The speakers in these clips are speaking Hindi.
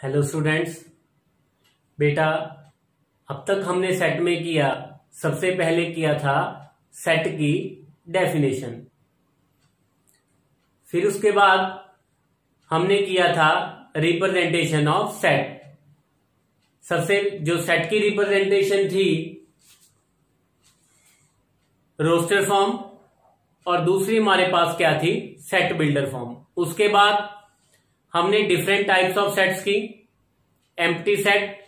Hello students. बेटा, अब तक हमने सेट में किया, सबसे पहले किया था सेट की डेफिनेशन। फिर उसके बाद हमने किया था रिप्रेजेंटेशन ऑफ सेट। सबसे जो सेट की रिप्रेजेंटेशन थी रोस्टर फॉर्म, और दूसरी हमारे पास क्या थी, सेट बिल्डर फॉर्म। उसके बाद हमने डिफरेंट टाइप्स ऑफ सेट्स की, empty set,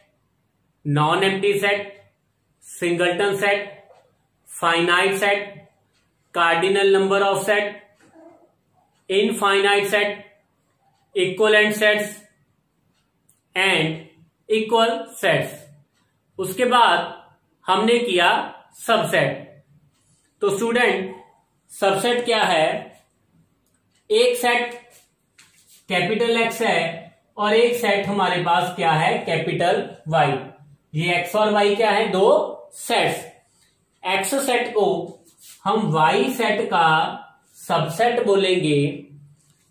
non empty set, singleton set, finite set, cardinal number of set, infinite set, equivalent sets and equal sets. उसके बाद हमने किया सबसेट। तो स्टूडेंट, सबसेट क्या है? एक सेट कैपिटल एक्स है और एक सेट हमारे पास क्या है, कैपिटल वाई। ये एक्स और वाई क्या है, दो सेट्स। एक्स सेट को हम वाई सेट का सबसेट बोलेंगे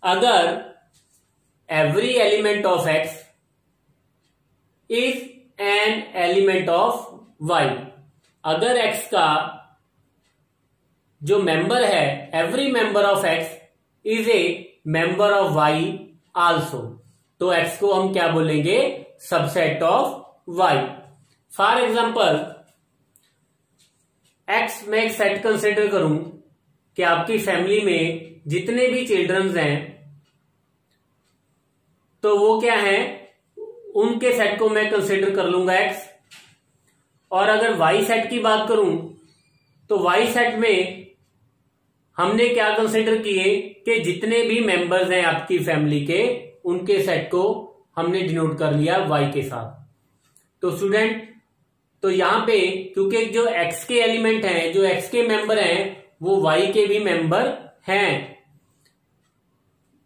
अगर every element of x is an element of y. अगर एक्स का जो मेंबर है, every member of x is a member of y also, तो एक्स को हम क्या बोलेंगे, subset of y. For example, x में एक सेट कंसिडर करूं कि आपकी फैमिली में जितने भी चिल्ड्रंस हैं तो वो क्या है, उनके सेट को मैं कंसिडर कर लूंगा एक्स। और अगर वाई सेट की बात करूं तो वाई सेट में हमने क्या कंसिडर किए कि जितने भी मेंबर्स हैं आपकी फैमिली के, उनके सेट को हमने डिनोट कर लिया वाई के साथ। तो स्टूडेंट, तो यहां पे क्योंकि जो एक्स के एलिमेंट हैं, जो एक्स के मेंबर हैं, वो वाई के भी मेंबर हैं।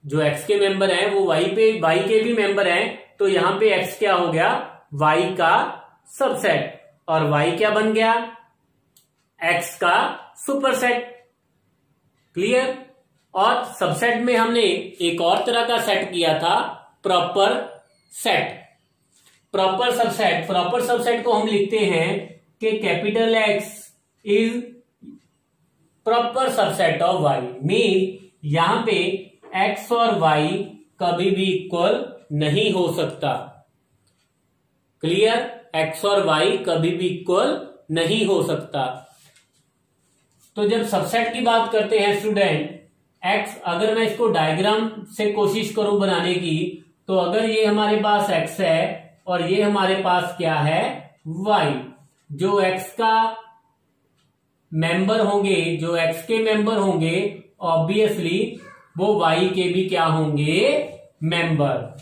जो एक्स के मेंबर हैं वो वाई के भी मेंबर हैं। तो यहां पे एक्स क्या हो गया, वाई का सबसेट, और वाई क्या बन गया, एक्स का सुपरसेट। क्लियर? और सबसेट में हमने एक और तरह का सेट किया था, प्रॉपर सेट। प्रॉपर सबसेट को हम लिखते हैं कि capital x is proper subset of y. Mean यहां पे एक्स और वाई कभी भी इक्वल नहीं हो सकता। क्लियर? एक्स और वाई कभी भी इक्वल नहीं हो सकता। तो जब सबसेट की बात करते हैं स्टूडेंट, एक्स, अगर मैं इसको डायग्राम से कोशिश करूं बनाने की, तो अगर ये हमारे पास एक्स है और ये हमारे पास क्या है, वाई। जो एक्स का मेंबर होंगे, जो एक्स के मेंबर होंगे, ऑब्वियसली वो वाई के भी क्या होंगे, मेंबर।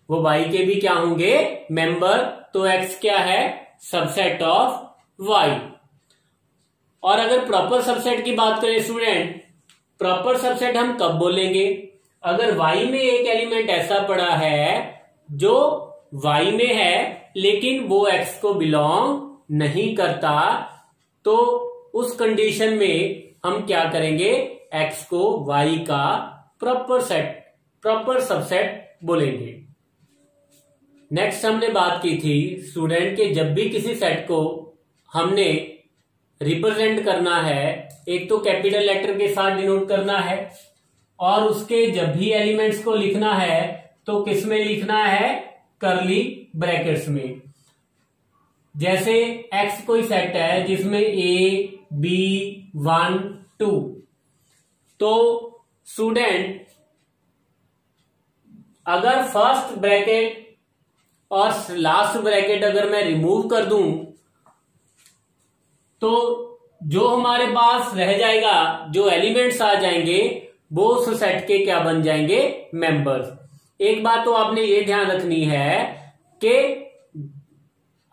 वो वाई के भी क्या होंगे, मेंबर। तो एक्स क्या है, सबसेट ऑफ वाई। और अगर प्रॉपर सबसेट की बात करें स्टूडेंट, प्रॉपर सबसेट हम कब बोलेंगे, अगर वाई में एक एलिमेंट ऐसा पड़ा है जो वाई में है लेकिन वो एक्स को बिलोंग नहीं करता, तो उस कंडीशन में हम क्या करेंगे, एक्स को वाई का प्रॉपर सबसेट बोलेंगे। नेक्स्ट हमने बात की थी स्टूडेंट के जब भी किसी सेट को हमने रिप्रेजेंट करना है, एक तो कैपिटल लेटर के साथ डिनोट करना है, और उसके जब भी एलिमेंट्स को लिखना है तो किस में लिखना है, कर्ली ब्रैकेट्स में। जैसे एक्स कोई सेट है जिसमें ए बी 1 2, तो स्टूडेंट अगर फर्स्ट ब्रैकेट और लास्ट ब्रैकेट अगर मैं रिमूव कर दूं तो जो हमारे पास रह जाएगा, जो एलिमेंट्स आ जाएंगे, वो उस सेट के क्या बन जाएंगे, मेंबर्स। एक बात तो आपने ये ध्यान रखनी है कि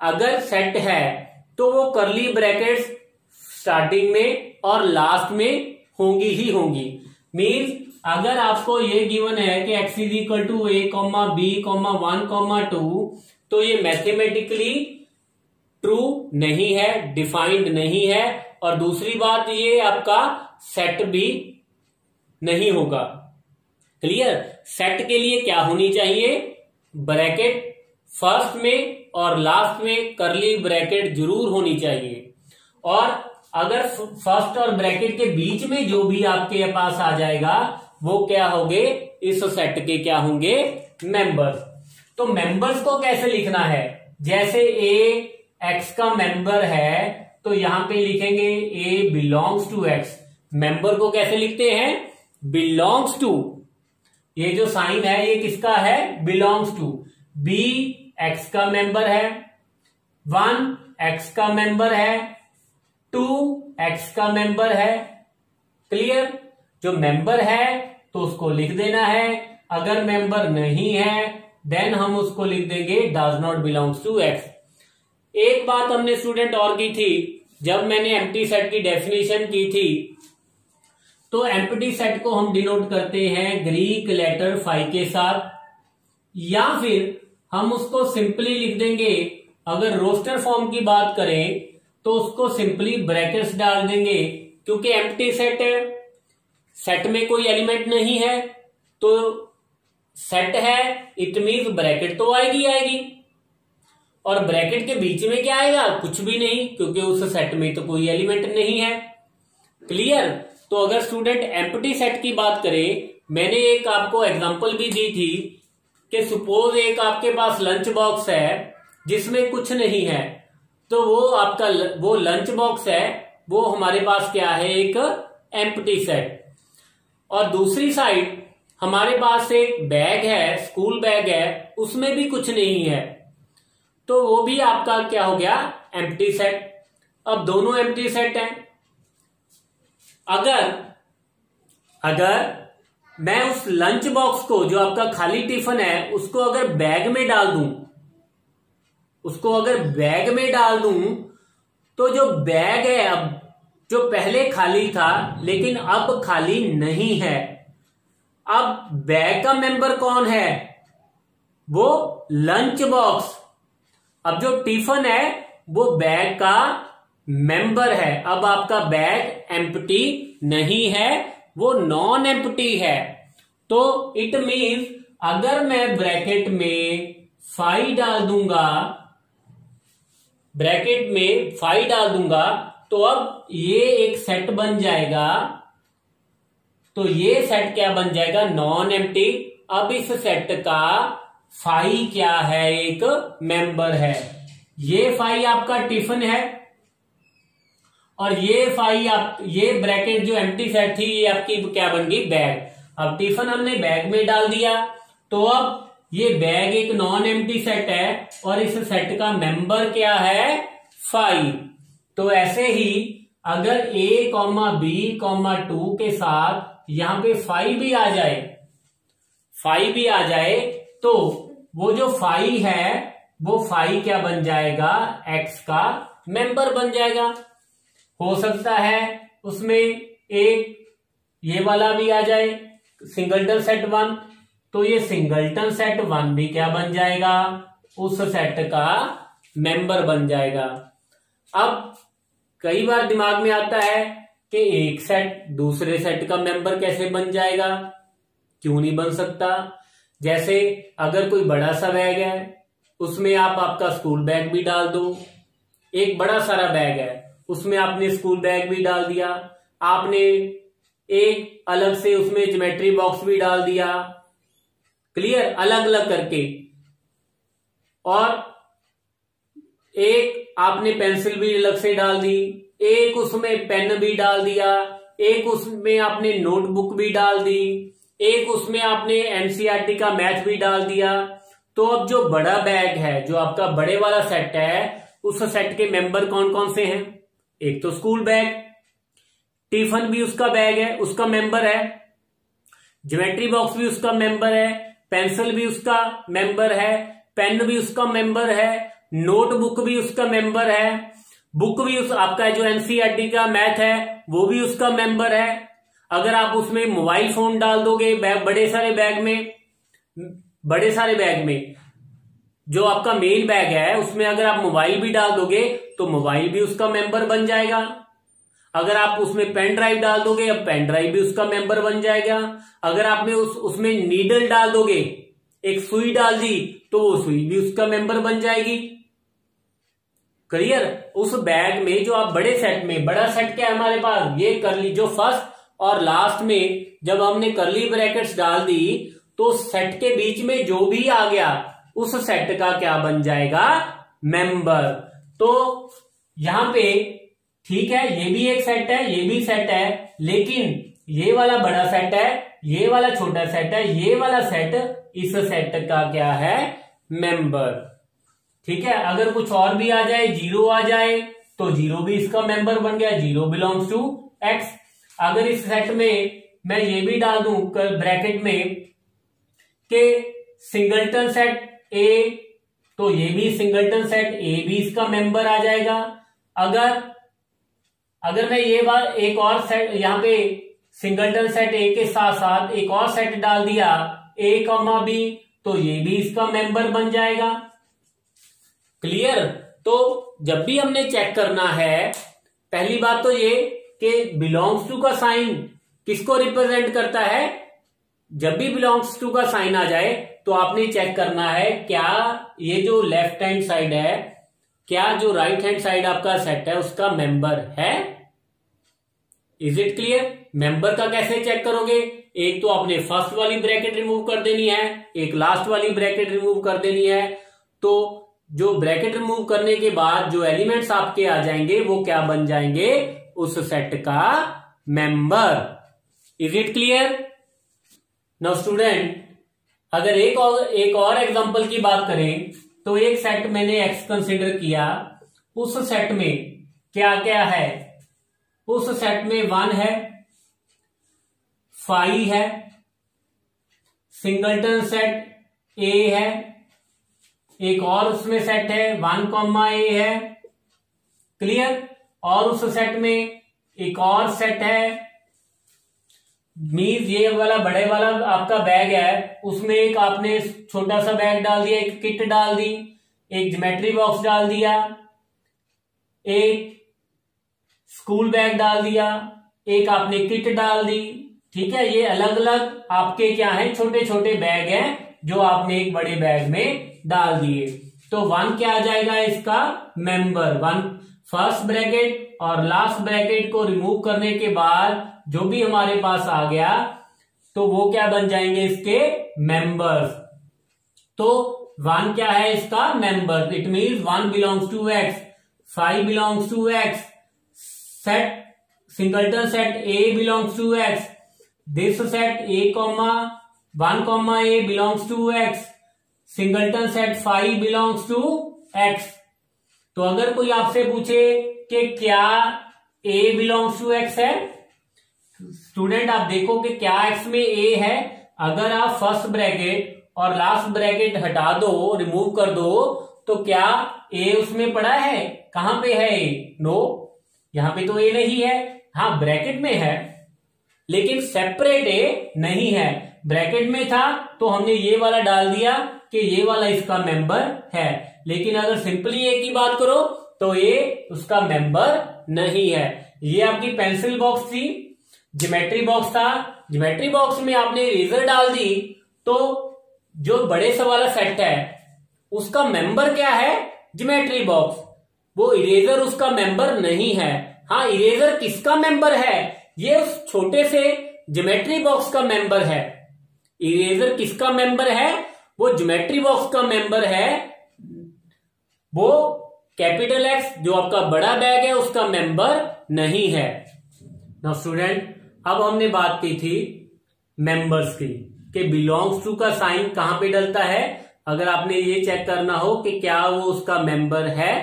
अगर सेट है तो वो कर्ली ब्रैकेट्स स्टार्टिंग में और लास्ट में होंगी ही होंगी। मीन्स अगर आपको ये गिवन है कि x is equal to a, b, 1, 2, तो ये मैथमेटिकली ट्रू नहीं है, डिफाइंड नहीं है, और दूसरी बात ये आपका सेट भी नहीं होगा। क्लियर? सेट के लिए क्या होनी चाहिए, ब्रैकेट फर्स्ट में और लास्ट में करली ब्रैकेट जरूर होनी चाहिए। और अगर फर्स्ट और ब्रैकेट के बीच में जो भी आपके पास आ जाएगा वो क्या होंगे, इस सेट के क्या होंगे, मेंबर्स। तो मेंबर्स को कैसे लिखना है, जैसे ए एक्स का मेंबर है तो यहां पे लिखेंगे ए बिलोंग्स टू एक्स। मेंबर को कैसे लिखते हैं, बिलोंग्स टू, ये जो साइन है ये किसका है, बिलोंग्स टू। बी एक्स का मेंबर है, 1 एक्स का मेंबर है, 2 एक्स का मेंबर है। क्लियर, जो मेंबर है तो उसको लिख देना है, अगर मेंबर नहीं है देन हम उसको लिख देंगे does not belongs to x. एक बात हमने स्टूडेंट और की थी, जब मैंने एम्प्टी सेट की डेफिनेशन की थी तो एम्प्टी सेट को हम डिनोट करते हैं ग्रीक लेटर फाई के साथ, या फिर हम उसको सिंपली लिख देंगे, अगर रोस्टर फॉर्म की बात करें तो उसको सिंपली ब्रैकेट्स डाल देंगे, क्योंकि एम्प्टी सेट है, सेट में कोई एलिमेंट नहीं है तो सेट है, इट मीन्स ब्रैकेट तो आएगी, और ब्रैकेट के बीच में क्या आएगा, कुछ भी नहीं, क्योंकि उस सेट में तो कोई एलिमेंट नहीं है। क्लियर, तो अगर स्टूडेंट एम्प्टी सेट की बात करें, मैंने एक आपको एग्जांपल भी दी थी कि सपोज एक आपके पास लंच बॉक्स है जिसमें कुछ नहीं है, तो वो आपका वो लंच बॉक्स है, वो हमारे पास क्या है, एक एम्प्टी सेट। और दूसरी साइड हमारे पास एक बैग है, स्कूल बैग है, उसमें भी कुछ नहीं है, तो वो भी आपका क्या हो गया, एम्प्टी सेट। अब दोनों एम्प्टी सेट हैं। अगर मैं उस लंच बॉक्स को, जो आपका खाली टिफिन है, उसको अगर बैग में डाल दूं, तो जो बैग है, अब जो पहले खाली था लेकिन अब खाली नहीं है, अब बैग का मेंबर कौन है, वो लंच बॉक्स। अब जो टिफिन है वो बैग का मेंबर है। अब आपका बैग एम्प्टी नहीं है, वो नॉन एम्प्टी है। तो इट मीन्स अगर मैं ब्रैकेट में फाई डाल दूंगा, तो अब ये एक सेट बन जाएगा, तो ये सेट क्या बन जाएगा, नॉन एम्प्टी। अब इस सेट का फाई क्या है, एक मेंबर है। ये फाई आपका टिफिन है और ये फाई ये ब्रैकेट जो एम्प्टी सेट थी ये आपकी क्या बन गई, बैग। अब टिफिन हमने बैग में डाल दिया, तो अब ये बैग एक नॉन एम्प्टी सेट है और इस सेट का मेंबर क्या है, फाई। तो ऐसे ही अगर a, b, 2 के साथ यहां पे फाई भी आ जाए, तो वो जो फाई है वो फाई क्या बन जाएगा, x का मेंबर बन जाएगा। हो सकता है उसमें एक ये वाला भी आ जाए, सिंगलटन सेट 1, तो ये सिंगलटन सेट 1 भी क्या बन जाएगा, उस सेट का मेंबर बन जाएगा। अब कई बार दिमाग में आता है कि एक सेट दूसरे सेट का मेंबर कैसे बन जाएगा, क्यों नहीं बन सकता। जैसे अगर कोई बड़ा सा बैग है, उसमें आप आपका स्कूल बैग भी डाल दो, एक बड़ा सारा बैग है उसमें आपने स्कूल बैग भी डाल दिया, आपने एक अलग से उसमें ज्योमेट्री बॉक्स भी डाल दिया, क्लियर, अलग अलग करके, और एक आपने पेंसिल भी अलग से डाल दी, एक उसमें पेन भी डाल दिया, एक उसमें आपने नोटबुक भी डाल दी, एक उसमें आपने एनसीईआरटी का मैथ भी डाल दिया। तो अब जो बड़ा बैग है, जो आपका बड़े वाला सेट है, उस सेट के मेंबर कौन कौन से हैं, एक तो स्कूल बैग, टिफिन भी उसका बैग है, उसका मेंबर है, ज्योमेट्री बॉक्स भी उसका मेंबर है, पेंसिल भी उसका मेंबर है, पेन भी उसका मेंबर है, नोटबुक भी उसका मेंबर है, बुक भी आपका जो एनसीईआरटी का मैथ है वो भी उसका मेंबर है। अगर आप उसमें मोबाइल फोन डाल दोगे बड़े सारे बैग में जो आपका मेन बैग है उसमें अगर आप मोबाइल भी डाल दोगे तो मोबाइल भी उसका मेंबर बन जाएगा। अगर आप उसमें पेन ड्राइव डाल दोगे, अब पेन ड्राइव भी उसका मेंबर बन जाएगा। अगर आपने उसमें नीडल डाल दोगे, एक सुई डाल दी तो वो सुई भी उसका मेंबर बन जाएगी। क्लियर। उस बैग में जो आप बड़े सेट में, बड़ा सेट क्या है हमारे पास, ये करली, जो फर्स्ट और लास्ट में जब हमने करली ब्रैकेट्स डाल दी तो सेट के बीच में जो भी आ गया उस सेट का क्या बन जाएगा, मेंबर। तो यहां पे ठीक है, ये भी एक सेट है, ये भी सेट है, लेकिन ये वाला बड़ा सेट है, ये वाला छोटा सेट है, ये वाला सेट इस सेट का क्या है, मेंबर। ठीक है। अगर कुछ और भी आ जाए, जीरो आ जाए तो जीरो भी इसका मेंबर बन गया, जीरो बिलोंग्स टू एक्स। अगर इस सेट में मैं ये भी डाल दूं ब्रैकेट में कि सिंगलटन सेट ए, तो ये भी सिंगलटन सेट ए भी इसका मेंबर आ जाएगा। अगर मैं ये बार एक और सेट यहां पे सिंगलटन सेट ए के साथ साथ एक और सेट डाल दिया ए कॉमा बी, तो ये भी इसका मेंबर बन जाएगा। क्लियर। तो जब भी हमने चेक करना है, पहली बात तो ये कि बिलोंग्स टू का साइन किसको रिप्रेजेंट करता है। जब भी बिलोंग्स टू का साइन आ जाए तो आपने चेक करना है क्या ये जो लेफ्ट हैंड साइड है, क्या जो राइट हैंड साइड आपका सेट है उसका मेंबर है। Is it clear. मेंबर का कैसे चेक करोगे, एक तो आपने फर्स्ट वाली ब्रैकेट रिमूव कर देनी है, एक लास्ट वाली ब्रैकेट रिमूव कर देनी है। तो जो ब्रैकेट रिमूव करने के बाद जो एलिमेंट्स आपके आ जाएंगे वो क्या बन जाएंगे, उस सेट का member. Is it clear. Now student, अगर एक और एग्जांपल की बात करें तो एक सेट मैंने एक्स कंसिडर किया, उस सेट में क्या क्या है, उस सेट में 1 है, 5 है, सिंगलटन सेट ए है, एक और उसमें सेट है 1 कॉमा ए है। क्लियर। और उस सेट में एक और सेट है, मीन्स ये वाला बड़े वाला आपका बैग है, उसमें एक आपने छोटा सा बैग डाल दिया, एक किट डाल दी, एक ज्योमेट्री बॉक्स डाल दिया, एक स्कूल बैग डाल दिया, एक आपने किट डाल दी। ठीक है। ये अलग अलग आपके क्या है, छोटे छोटे बैग हैं जो आपने एक बड़े बैग में डाल दिए। तो 1 क्या आ जाएगा इसका, मेंबर। 1 फर्स्ट ब्रैकेट और लास्ट ब्रैकेट को रिमूव करने के बाद जो भी हमारे पास आ गया तो वो क्या बन जाएंगे, इसके मेंबर्स। तो 1 क्या है इसका member, it means 1 belongs to x, 5 belongs to x, set singleton set a belongs to x, this set a comma 1 comma a belongs to x, singleton set 5 belongs to x. तो अगर कोई आपसे पूछे कि क्या ए बिलोंग्स टू एक्स है, स्टूडेंट आप देखो कि क्या एक्स में ए है। अगर आप फर्स्ट ब्रैकेट और लास्ट ब्रैकेट हटा दो, रिमूव कर दो, तो क्या ए उसमें पड़ा है, कहां पे है ए, नो, यहां पे तो ए नहीं है। हाँ ब्रैकेट में है लेकिन सेपरेट ए नहीं है। ब्रैकेट में था तो हमने ये वाला डाल दिया कि ये वाला इसका मेंबर है, लेकिन अगर सिंपली ए की बात करो तो ये उसका मेंबर नहीं है। ये आपकी पेंसिल बॉक्स थी, ज्योमेट्री बॉक्स था, ज्योमेट्री बॉक्स में आपने इरेजर डाल दी तो जो बड़े से वाला सेट है उसका मेंबर क्या है, ज्योमेट्री बॉक्स, वो इरेजर उसका मेंबर नहीं है। हाँ इरेजर किसका मेंबर है, ये उस छोटे से ज्योमेट्री बॉक्स का मेंबर है। इरेजर किसका मेंबर है, वो ज्योमेट्री बॉक्स का मेंबर है, वो कैपिटल एक्स जो आपका बड़ा बैग है उसका मेंबर नहीं है। नाउ स्टूडेंट, अब हमने बात की थी मेंबर्स की कि बिलोंग्स टू का साइन कहां पे डलता है, अगर आपने ये चेक करना हो कि क्या वो उसका मेंबर है।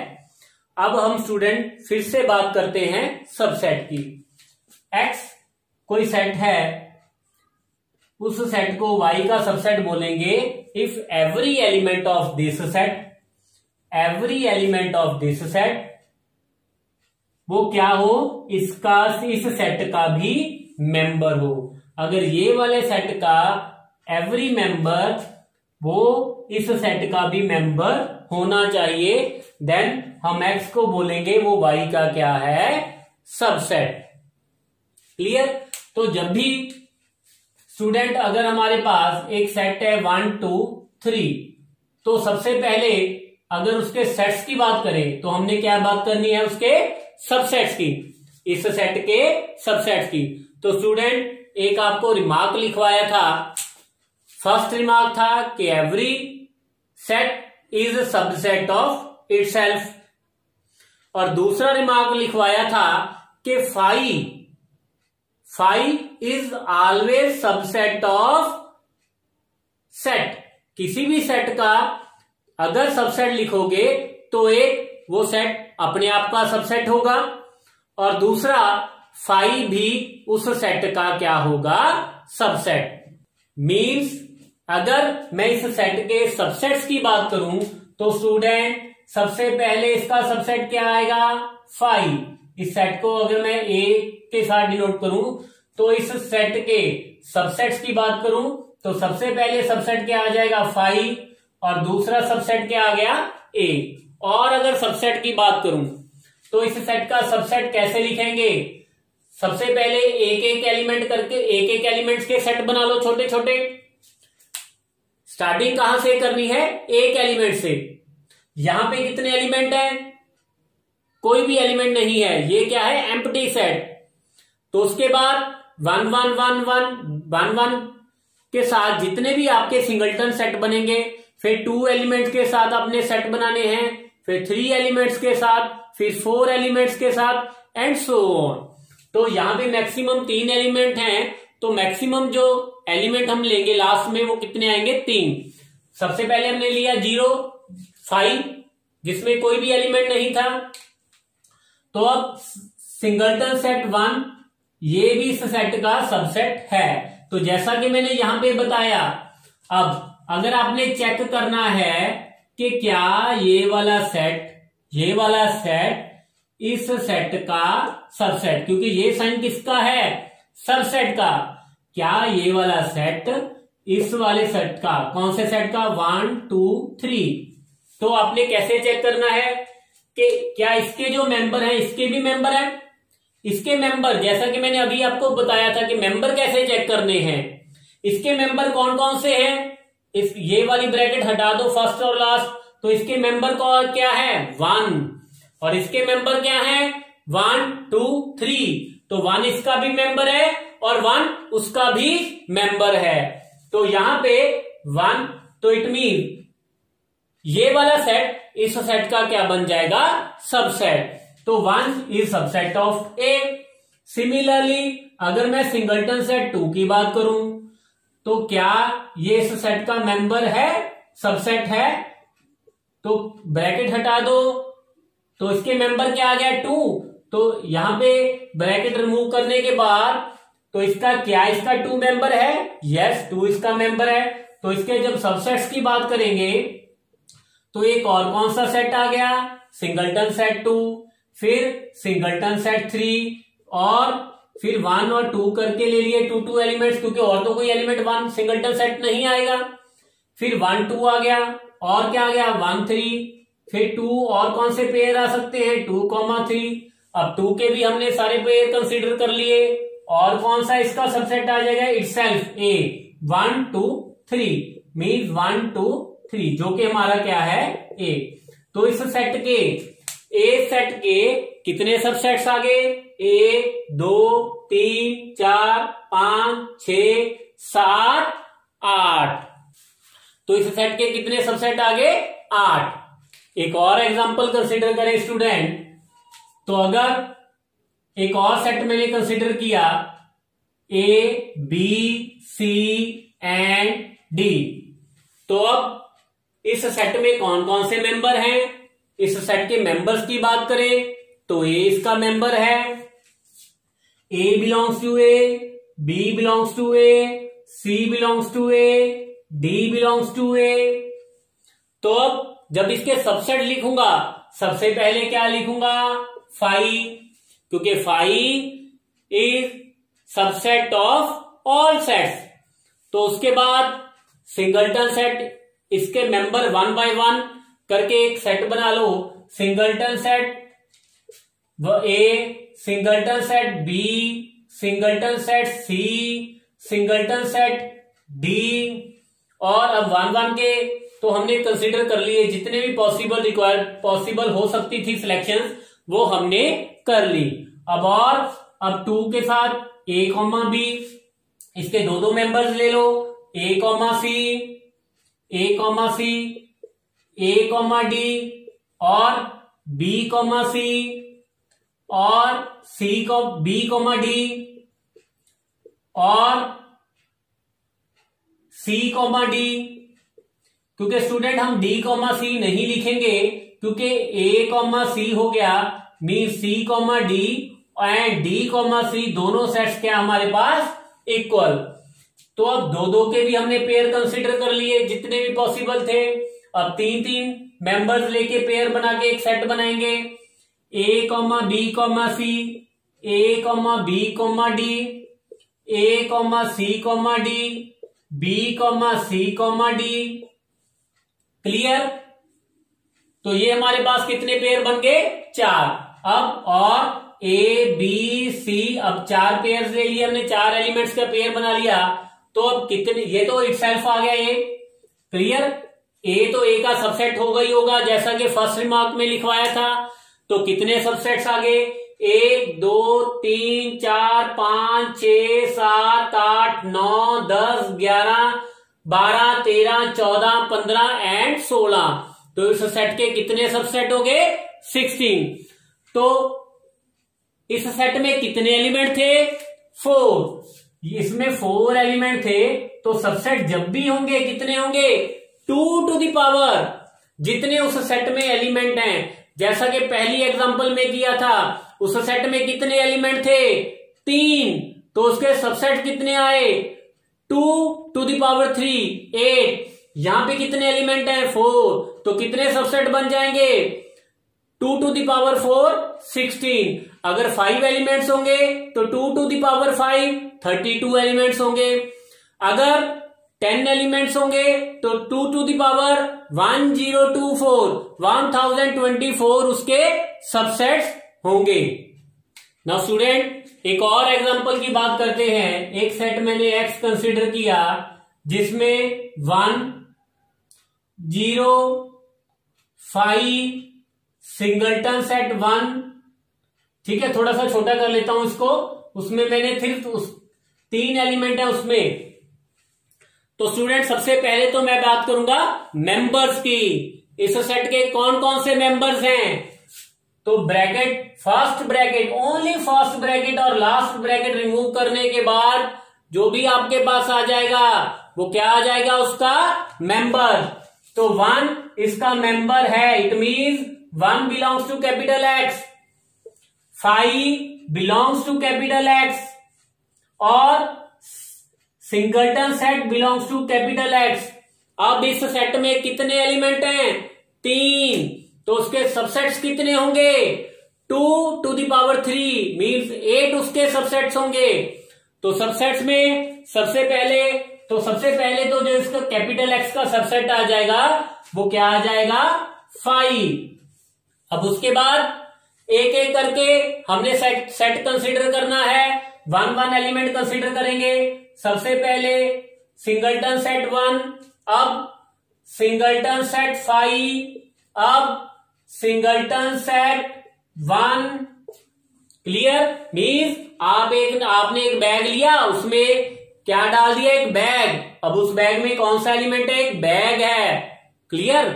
अब हम स्टूडेंट फिर से बात करते हैं सबसेट की। एक्स कोई सेट है, उस सेट को y का सबसेट बोलेंगे if every element of this set, every element of this set वो क्या हो, इसका इस सेट का भी मेंबर हो। अगर ये वाले सेट का एवरी मेंबर वो इस सेट का भी मेंबर होना चाहिए, देन हम x को बोलेंगे वो y का क्या है, सबसेट। क्लियर। तो जब भी स्टूडेंट अगर हमारे पास एक सेट है 1 2 3। तो सबसे पहले अगर उसके सेट्स की बात करें तो हमने क्या बात करनी है, उसके सबसेट्स की, इस सेट के सबसेट्स की। तो स्टूडेंट एक आपको रिमार्क लिखवाया था, फर्स्ट रिमार्क था कि every set is subset of itself, और दूसरा रिमार्क लिखवाया था कि phi is always subset of set. किसी भी सेट का अगर सबसेट लिखोगे तो एक वो सेट अपने आप का सबसेट होगा, और दूसरा फाई भी उस सेट का क्या होगा, सबसेट। मींस अगर मैं इस सेट के सबसेट्स की बात करूं तो स्टूडेंट सबसे पहले इसका सबसेट क्या आएगा, फाई। इस सेट को अगर मैं ए के साथ डिनोट करूं तो इस सेट के सबसेट्स की बात करूं तो सबसे पहले सबसेट क्या आ जाएगा, फाई, और दूसरा सबसेट क्या आ गया, ए। और अगर सबसेट की बात करूं तो इस सेट का सबसेट कैसे लिखेंगे, सबसे पहले एक एक एलिमेंट करके एक एक एलिमेंट्स के सेट बना लो छोटे छोटे। स्टार्टिंग कहां से करनी है, एक एलिमेंट से। यहां पे कितने एलिमेंट हैं, कोई भी एलिमेंट नहीं है, ये क्या है, एम्प्टी सेट। तो उसके बाद 1 1 1 1 1 1 के साथ जितने भी आपके सिंगलटन सेट बनेंगे, फिर 2 एलिमेंट्स के साथ अपने सेट बनाने हैं, फिर 3 एलिमेंट्स के साथ, फिर 4 एलिमेंट्स के साथ, एंड सो ऑन। तो यहां पे मैक्सिमम 3 एलिमेंट हैं, तो मैक्सिमम जो एलिमेंट हम लेंगे लास्ट में वो कितने आएंगे, 3। सबसे पहले हमने लिया 0 5 जिसमें कोई भी एलिमेंट नहीं था। तो अब सिंगलटन सेट 1 ये भी इस सेट का सबसेट है। तो जैसा कि मैंने यहां पे बताया, अब अगर आपने चेक करना है कि क्या ये वाला सेट इस सेट का सबसेट, क्योंकि ये साइन किसका है, सबसेट का, क्या ये वाला सेट इस वाले सेट का, कौन से सेट का, 1 2 3। तो आपने कैसे चेक करना है कि क्या इसके जो मेंबर हैं इसके भी मेंबर हैं, इसके मेंबर, जैसा कि मैंने अभी आपको बताया था कि मेंबर कैसे चेक करने हैं। इसके मेंबर कौन कौन से हैं, इस ये वाली ब्रैकेट हटा दो फर्स्ट और लास्ट, तो इसके मेंबर कौन क्या है, 1, और इसके मेंबर क्या है, 1 2 3। तो 1 इसका भी मेंबर है और 1 उसका भी मेंबर है। तो यहां पे 1, तो इट मीन ये वाला सेट इस सेट का क्या बन जाएगा, सबसेट। तो 1 is subset of A. Similarly अगर मैं सिंगलटन सेट 2 की बात करूं तो क्या ये इस सेट का मेंबर है, सबसेट है, तो ब्रैकेट हटा दो, तो इसके मेंबर क्या आ गया, 2। तो यहां पे ब्रैकेट रिमूव करने के बाद तो इसका क्या, इसका 2 मेंबर है, यस 2 इसका मेंबर है। तो इसके जब सबसेट्स की बात करेंगे तो एक और कौन सा सेट आ गया, सिंगलटन सेट 2, फिर सिंगलटन सेट 3, और फिर 1 और 2 करके ले लिए 2 2 एलिमेंट्स, क्योंकि और तो कोई एलिमेंट 1 सिंगलटन सेट नहीं आएगा। फिर 1 2 आ गया, और क्या आ गया, 1 3, फिर 2 और कौन से पेयर आ सकते हैं, 2 3। अब 2 के भी हमने सारे पेयर कंसीडर कर लिए, और कौन सा इसका सबसेट आ जाएगा, इटसेल्फ ए, 1 2 3 मींस 1 2 3, जो कि हमारा क्या है, ए। तो इस सेट के, ए सेट के कितने सबसेट्स आ गए, 1 2 3 4 5 6 7 8। तो इस सेट के कितने सबसेट आ गए, 8। एक और एग्जांपल कंसीडर करें स्टूडेंट, तो अगर एक और सेट मैंने कंसीडर किया, A B C and D, तो अब इस सेट में कौन कौन से मेंबर हैं, इस सेट के मेंबर्स की बात करें तो ए इसका मेंबर है, A belongs to A, B belongs to A, C belongs to A, D belongs to A. तो अब जब इसके सबसेट लिखूंगा सबसे पहले क्या लिखूंगा, फाई, क्योंकि phi is subset of all sets. तो उसके बाद सिंगलटन सेट, इसके मेंबर 1 बाय 1 करके एक सेट बना लो, singleton set A, singleton set B, singleton set C, singleton set D, और अब 1 1 के तो हमने कंसीडर कर लिए, जितने भी पॉसिबल हो सकती थी सिलेक्शन वो हमने कर ली। अब 2 के साथ a, b, इसके दो मेंबर्स ले लो, a, c, a, d और b, c और b, d और c, d। क्योंकि स्टूडेंट हम d, c नहीं लिखेंगे क्योंकि a, c हो गया, mean c, d and d, c दोनों सेट्स क्या हमारे पास इक्वल। तो अब दो के भी हमने पेयर कंसीडर कर लिए जितने भी पॉसिबल थे। अब 3 मेंबर्स लेके पेयर बना के एक सेट बनाएंगे, a, b, c, a, b, d, a, c, d, b, c, d। Clear? तो ये हमारे पास कितने पेयर बन गए? 4। अब और A, B, C, अब 4 पेयर ले लिए हमने, 4 एलिमेंट्स का पेयर बना लिया। तो अब कितने, ये तो इटसेल्फ आ गया ये। क्लियर? A तो A का सबसेट होगा ही होगा, जैसा कि फर्स्ट रिमार्क में लिखवाया था। तो कितने सबसेट्स आ गए? 1, 2, 3, 4, 5, 6, 7, 8, 9, 10, 11, 12, 13, 14, 15 एंड 16। तो इस सेट के कितने सबसेट हो गए? 16। तो इस सेट में कितने एलिमेंट थे? 4। इसमें 4 एलिमेंट थे, तो सबसेट जब भी होंगे कितने होंगे? 2 टू द पावर जितने उस सेट में एलिमेंट हैं। जैसा कि पहली एग्जांपल में किया था, उस सेट में कितने एलिमेंट थे? 3। तो उसके सबसेट कितने आए? 2 टू द पावर 3, 8। यहां पे कितने एलिमेंट हैं? 4। तो कितने सबसेट बन जाएंगे? 2 टू द पावर 4, 16। अगर 5 एलिमेंट्स होंगे तो 2 टू द पावर 5, 32 एलिमेंट्स होंगे। अगर 10 एलिमेंट्स होंगे तो 2 टू द पावर 1024, 1024 उसके सबसेट्स होंगे। नाउ स्टूडेंट एक और एग्जांपल की बात करते हैं। एक सेट मैंने X कंसीडर किया जिसमें 1, 0, 5 सिंगलटन सेट 1, ठीक है, थोड़ा सा छोटा कर लेता हूं इसको। उसमें मैंने सिर्फ 3 एलिमेंट है उसमें। तो स्टूडेंट सबसे पहले तो मैं बात करूंगा मेंबर्स की। इस सेट के कौन कौन से मेंबर्स हैं? तो bracket, first bracket, only first bracket और लास्ट ब्रैकेट रिमूव करने के बाद जो भी आपके पास आ जाएगा वो क्या आ जाएगा? उसका मेंबर। तो 1 इसका मेंबर है, it means 1 belongs to capital X, 5 belongs to capital X और singleton set belongs to capital X। अब इस सेट में कितने एलिमेंट हैं? 3। तो उसके सबसेट्स कितने होंगे? 2 टू द पावर 3 मीन्स 8 उसके सबसेट्स होंगे। तो सबसेट्स में सबसे पहले तो जो इसका कैपिटल X का सबसेट आ जाएगा वो क्या आ जाएगा? 5। अब उसके बाद एक एक करके हमने सेट कंसीडर करना है। 1 एलिमेंट कंसीडर करेंगे। सबसे पहले सिंगलटन सेट 1, अब सिंगलटन सेट 5, अब सिंगलटन सेट 1। क्लियर? मीन्स आपने एक बैग लिया, उसमें क्या डाल दिया? एक बैग। अब उस बैग में कौन सा एलिमेंट है? एक बैग है। क्लियर?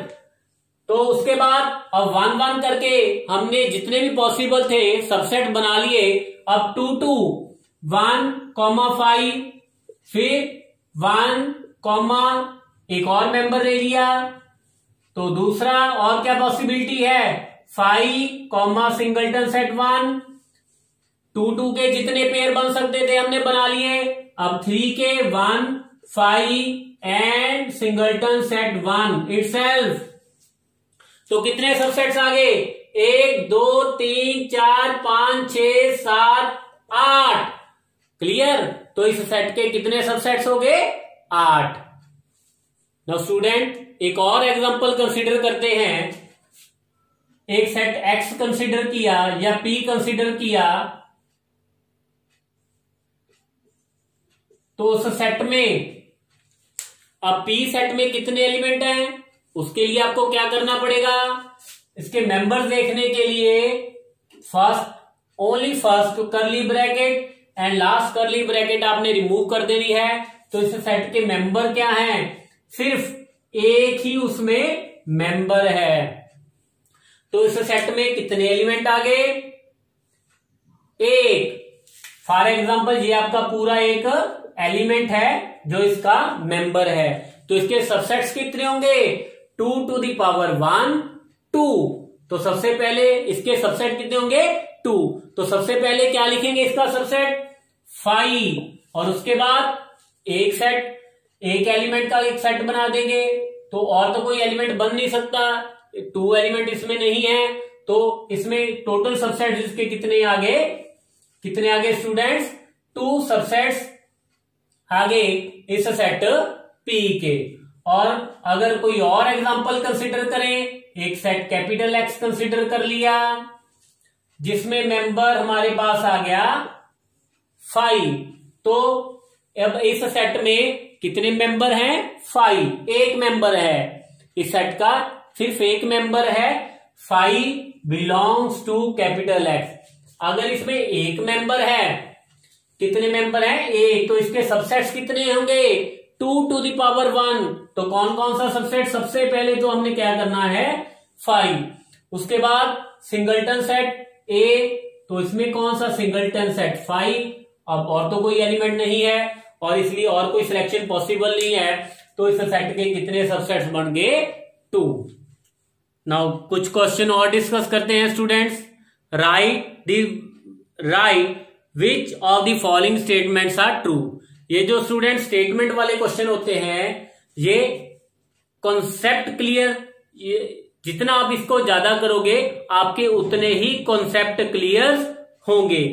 तो उसके बाद अब 1 करके हमने जितने भी पॉसिबल थे सबसेट बना लिए। अब 2 2 1, 5, फिर 1, एक और मेंबर ले लिया। तो दूसरा और क्या पॉसिबिलिटी है? 5, सिंगलटन सेट 1। 2 2 के जितने पेयर बन सकते थे हमने बना लिए। अब 3 के 1, 5 एंड सिंगलटन सेट 1 इटसेल्फ। तो कितने सबसेट्स आ गए? 1, 2, 3, 4, 5, 6, 7, 8। क्लियर? तो इस सेट के कितने सबसेट्स हो गए? 8। नाउ स्टूडेंट एक और एग्जांपल कंसीडर करते हैं। एक सेट X कंसीडर किया या P कंसीडर किया, तो उस सेट में, अब P सेट में कितने एलिमेंट हैं? उसके लिए आपको क्या करना पड़ेगा, इसके मेंबर्स देखने के लिए first curly bracket and last curly bracket आपने रिमूव कर देनी है। तो इस सेट के मेंबर क्या हैं, सिर्फ एक ही उसमें मेंबर है। तो इस सेट में कितने एलिमेंट आ गए, एक। फॉर एग्जांपल ये आपका पूरा एक एलिमेंट है जो इसका मेंबर है। तो इसके सबसेट्स कितने होंगे, 2 to the power 1 2। तो सबसे पहले इसके सबसेट कितने होंगे, 2। तो सबसे पहले क्या लिखेंगे इसका सबसेट 5, और उसके बाद एक एलिमेंट का एक सेट बना देंगे। तो और तो कोई एलिमेंट बन नहीं सकता, 2 एलिमेंट इसमें नहीं है। तो इसमें टोटल सबसेट इसके कितने आगे स्टूडेंट्स, 2 सबसेट्स आगे इस सेट P के। और अगर कोई और एग्जांपल कंसीडर करें, एक सेट कैपिटल X कंसीडर कर लिया जिसमें मेंबर हमारे पास आ गया 5। तो अब इस सेट में कितने मेंबर हैं, 5। एक मेंबर है इस सेट का, सिर्फ एक मेंबर है, 5 बिलोंग्स टू कैपिटल X। अगर इसमें एक मेंबर है, कितने मेंबर हैं, एक। तो इसके सबसेट्स कितने होंगे, 2 to the power 1। तो कौन कौन सा सबसेट, सबसे पहले तो हमने क्या करना है 5। उसके बाद सिंगलटन सेट A, तो इसमें कौन सा सिंगलटन सेट 5। अब और तो कोई एलिमेंट नहीं है और इसलिए और कोई सिलेक्शन पॉसिबल नहीं है। तो इस सेट के कितने सबसेट्स बन गए, 2। नाउ कुछ क्वेश्चन और डिस्कस करते हैं students. Right which of the following statements are true. ये जो स्टूडेंट स्टेटमेंट वाले क्वेश्चन होते हैं, ये कॉन्सेप्ट क्लियर, जितना आप इसको ज्यादा करोगे आपके उतने ही कॉन्सेप्ट क्लियर होंगे।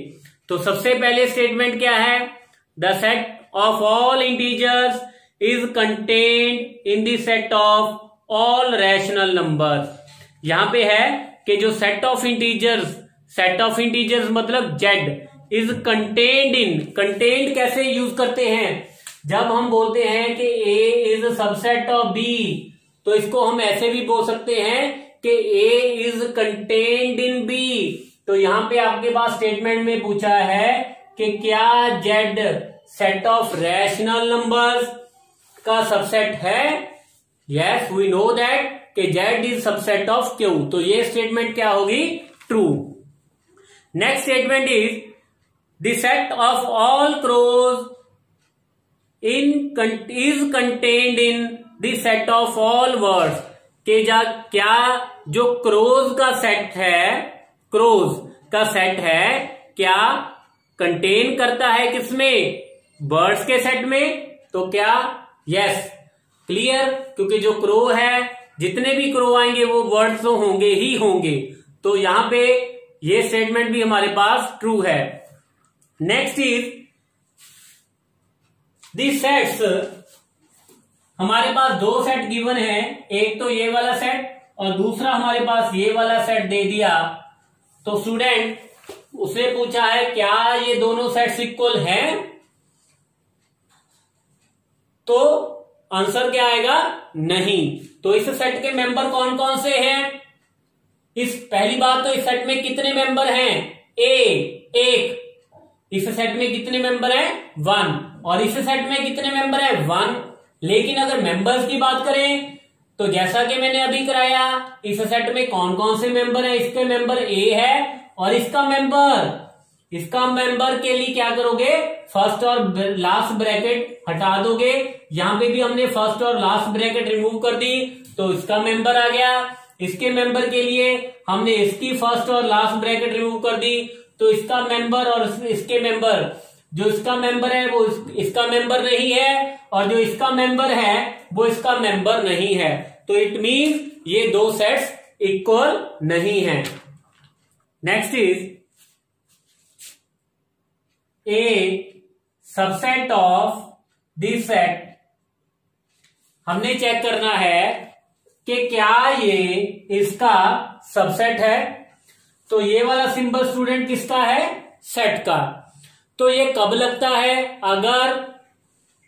तो सबसे पहले स्टेटमेंट क्या है, the set of all integers is contained in the set of all rational numbers. यहां पे है कि जो सेट ऑफ इंटीजर्स मतलब Z is contained in. Contained कैसे यूज करते हैं, जब हम बोलते हैं कि A is subset of B, तो इसको हम ऐसे भी बोल सकते हैं कि A is contained in B। तो यहां पे आपके पास स्टेटमेंट में पूछा है कि क्या Z set of rational numbers का सबसेट है। यस, वी नो दैट कि Z is subset of Q। तो ये स्टेटमेंट क्या होगी, true. Next statement is the set of all crows is contained in the set of all birds. के क्या जो क्रोज का सेट है क्या कंटेन करता है किसमें, बर्ड्स के सेट में। तो क्या, यस, क्लियर, क्योंकि जो क्रो है, जितने भी क्रो आएंगे वो वर्ड्स तो होंगे ही होंगे। तो यहां पे ये स्टेटमेंट भी हमारे पास ट्रू है। Next is the sets. हमारे पास 2 सेट गिवन है, एक तो ये वाला सेट और दूसरा हमारे पास ये वाला सेट दे दिया। तो स्टूडेंट उसे पूछा है क्या ये दोनों सेट्स इक्वल हैं, तो आंसर क्या आएगा, नहीं। तो इस सेट के मेंबर कौन कौन से हैं, पहली बात तो इस सेट में कितने मेंबर हैं, एक। इस सेट में कितने मेंबर हैं, 1। और इस सेट में कितने मेंबर हैं, 1। लेकिन अगर मेंबर्स की बात करें तो जैसा कि मैंने अभी कराया, इस सेट में कौन कौन से मेंबर हैं, इसके मेंबर A है और इसका मेंबर के लिए क्या करोगे, फर्स्ट और लास्ट ब्रैकेट हटा दोगे। यहां पे भी हमने फर्स्ट और लास्ट ब्रैकेट रिमूव कर दी, तो इसका मेंबर आ गया। इसके मेंबर के लिए हमने इसकी फर्स्ट और लास्ट ब्रैकेट रिमूव कर दी, तो इसका मेंबर और इसके मेंबर, जो इसका मेंबर है वो इसका मेंबर नहीं है और जो इसका मेंबर है वो इसका मेंबर नहीं है। तो इट मीन्स ये 2 सेट्स इक्वल नहीं है। Next is a subset of this set. हमने चेक करना है कि क्या ये इसका सबसेट है। तो ये वाला सिंबल स्टूडेंट किसका है, सेट का। तो ये कब लगता है, अगर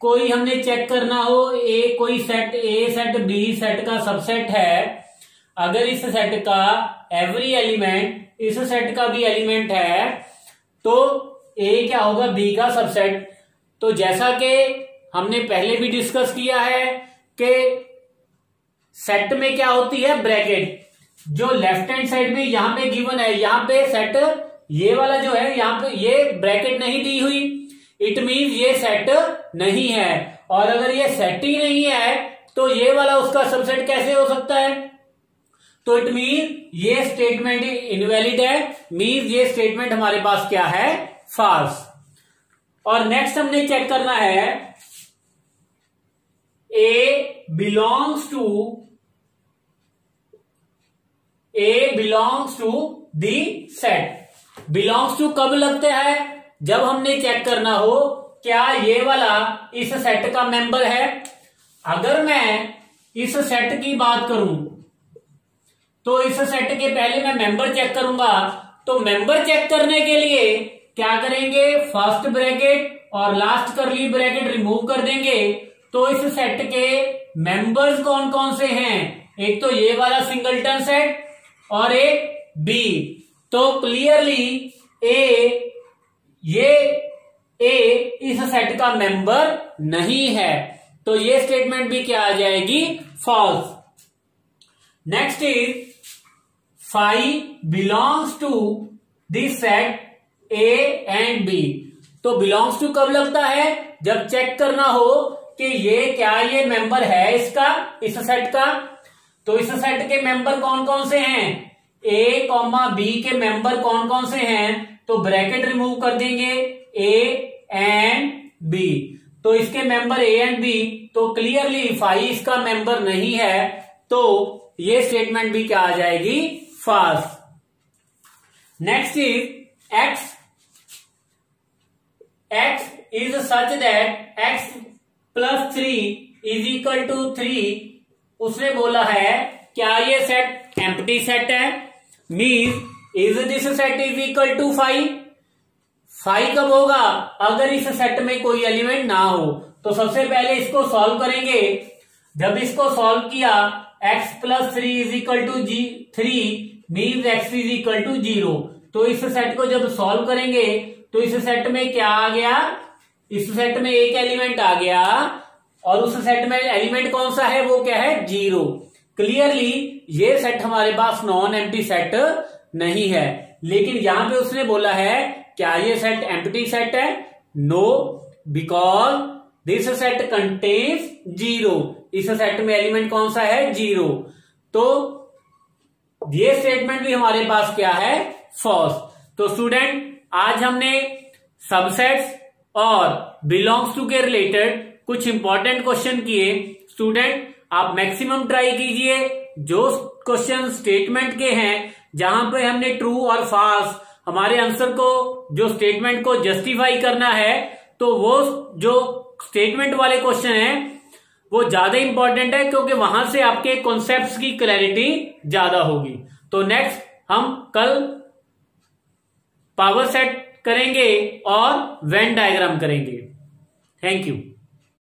कोई हमने चेक करना हो, कोई set A set B set का सबसेट है, अगर इस सेट का एवरी एलिमेंट इस सेट का भी एलिमेंट है तो ए क्या होगा, बी का सबसेट। तो जैसा कि हमने पहले भी डिस्कस किया है कि सेट में क्या होती है, ब्रैकेट। जो लेफ्ट हैंड साइड में यहां पे गिवन है, यहां पे सेट ये वाला जो है, यहां पे ये ब्रैकेट नहीं दी हुई, इट मीन ये सेट नहीं है। और अगर ये सेट ही नहीं है तो ये वाला उसका सबसेट कैसे हो सकता है? तो इट मीन ये स्टेटमेंट इनवैलिड है, मीन ये स्टेटमेंट हमारे पास क्या है, फॉल्स। और नेक्स्ट हमने चेक करना है A belongs to the set. Belongs to कब लगते हैं? जब हमने चेक करना हो क्या ये वाला इस सेट का मेंबर है। अगर मैं इस सेट की बात करूं तो इस सेट के पहले मैं मेंबर चेक करूंगा। तो मेंबर चेक करने के लिए क्या करेंगे, फर्स्ट ब्रैकेट और लास्ट करली ब्रैकेट रिमूव कर देंगे। तो इस सेट के मेंबर्स कौन कौन से हैं? एक तो ये वाला सिंगलटन सेट और एक बी। तो क्लियरली ए इस सेट का मेंबर नहीं है, तो ये स्टेटमेंट भी क्या आ जाएगी, false. Next is phi belongs to this set A and B. तो बिलोंग्स टू कब लगता है? जब चेक करना हो कि ये मेंबर है इसका, इस सेट का। तो इस सेट के मेंबर कौन कौन से हैं, ए कॉमा बी के मेंबर कौन कौन से हैं? तो ब्रैकेट रिमूव कर देंगे, ए एंड बी। तो इसके मेंबर ए एंड बी, तो क्लियरली फाई इसका मेंबर नहीं है, तो ये स्टेटमेंट भी क्या आ जाएगी, false. Next is x is such that x plus 3 is equal to 3। उसने बोला है क्या ये सेट एम्प्टी सेट है, mean is this set is equal to 5। 5 कब होगा, अगर इस सेट में कोई एलिमेंट ना हो। तो सबसे पहले इसको सॉल्व करेंगे। जब इसको सॉल्व किया, x plus 3 is equal to 3 means x is equal to 0। तो इस सेट को जब सॉल्व करेंगे तो इस सेट में क्या आ गया, इस सेट में एक एलिमेंट आ गया और उस सेट में एलिमेंट कौन सा है, वो क्या है, 0। क्लियरली ये सेट हमारे पास नॉन एम्प्टी सेट नहीं है। लेकिन यहां पे उसने बोला है क्या ये सेट एम्प्टी सेट है? No, because this set contains 0। इस सेट में एलिमेंट कौन सा है, 0। तो ये स्टेटमेंट भी हमारे पास क्या है, फॉल्स। तो स्टूडेंट आज हमने सबसेट्स और बिलोंग्स टू के रिलेटेड कुछ इंपॉर्टेंट क्वेश्चन किए। स्टूडेंट आप मैक्सिमम ट्राई कीजिए, जो क्वेश्चन स्टेटमेंट के हैं जहां पे हमने ट्रू और फॉल्स हमारे आंसर को, जो स्टेटमेंट को जस्टिफाई करना है, तो वो जो स्टेटमेंट वाले क्वेश्चन हैं वो ज्यादा इंपॉर्टेंट है, क्योंकि वहां से आपके कॉन्सेप्ट्स की क्लैरिटी ज्यादा होगी। तो नेक्स्ट हम कल पावर सेट करेंगे और वेन डायग्राम करेंगे। Thank you.